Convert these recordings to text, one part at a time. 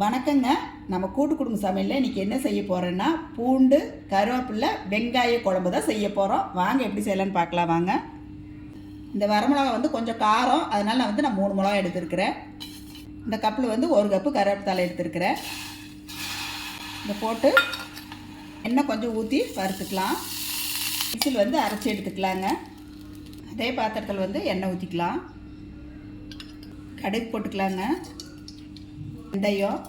வணக்கங்க. நம்ம கூட்டு குடும்ப சமையலில் இன்றைக்கி என்ன செய்ய போகிறோன்னா பூண்டு கருவேப்பிலை வெங்காய குழம்பு தான் செய்ய போகிறோம். வாங்க எப்படி செய்யலான்னு பார்க்கலாம் வாங்க. இந்த வரமிளகா வந்து கொஞ்சம் காரம், அதனால் நான் 3 மிளகா எடுத்துருக்கிறேன். இந்த கப்பில் ஒரு கப்பு கருவேப்பிலை எடுத்துருக்கிறேன். இதை போட்டு எண்ணெய் கொஞ்சம் ஊற்றி வறுத்துக்கலாம். மிக்ஸியில் அரைச்சி எடுத்துக்கலாங்க. அதே பாத்திரத்தில் எண்ணெய் ஊற்றிக்கலாம். கடுகு போட்டுக்கலாங்க. வெந்தயம்,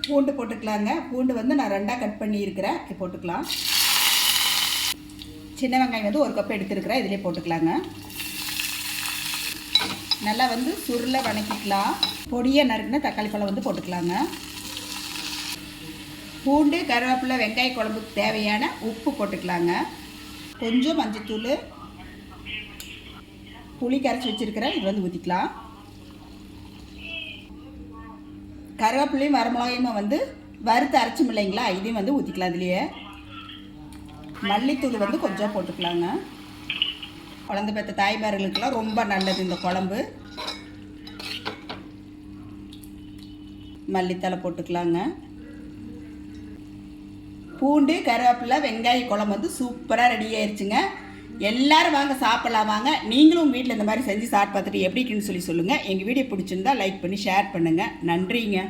பூண்டு போட்டுக்கலாங்க. பூண்டு நான் 2ஆக கட் பண்ணியிருக்கிறேன். இது போட்டுக்கலாம். சின்ன வெங்காயம் 1 கப் எடுத்துருக்கிறேன். இதிலே போட்டுக்கலாங்க. நல்லா சுருளை வணக்கிக்கலாம். பொடியாக நறுக்குன தக்காளி பழம் போட்டுக்கலாங்க. பூண்டு கருவேப்பிலை வெங்காய குழம்புக்கு தேவையான உப்பு போட்டுக்கலாங்க. கொஞ்சம் மஞ்சத்தூள், புளி கரைச்சி வச்சுருக்கிறேன். இது ஊற்றிக்கலாம். கருவேப்பிலையும் வரமிளகாயும் வறுத்து அரைச்சும் இல்லைங்களா, இதையும் ஊற்றிக்கலாம். இதுலேயே மல்லித்தூள் கொஞ்சம் போட்டுக்கலாங்க. குழந்தை பெற்ற தாய்மார்களுக்கெல்லாம் ரொம்ப நல்லது இந்த குழம்பு. மல்லித்தலை போட்டுக்கலாங்க. பூண்டு கருவேப்பிலை வெங்காய குழம்பு சூப்பராக ரெடி ஆயிடுச்சுங்க. எல்லோரும் வாங்க சாப்பிட்லாம் வாங்க. நீங்களும் உங்கள் வீட்டில் இந்த மாதிரி செஞ்சு சாப்பிட்டு பார்த்துட்டு எப்படி இருக்குன்னு சொல்லுங்கள். எங்கள் வீடியோ பிடிச்சிருந்தா லைக் பண்ணி ஷேர் பண்ணுங்கள். நன்றிங்க.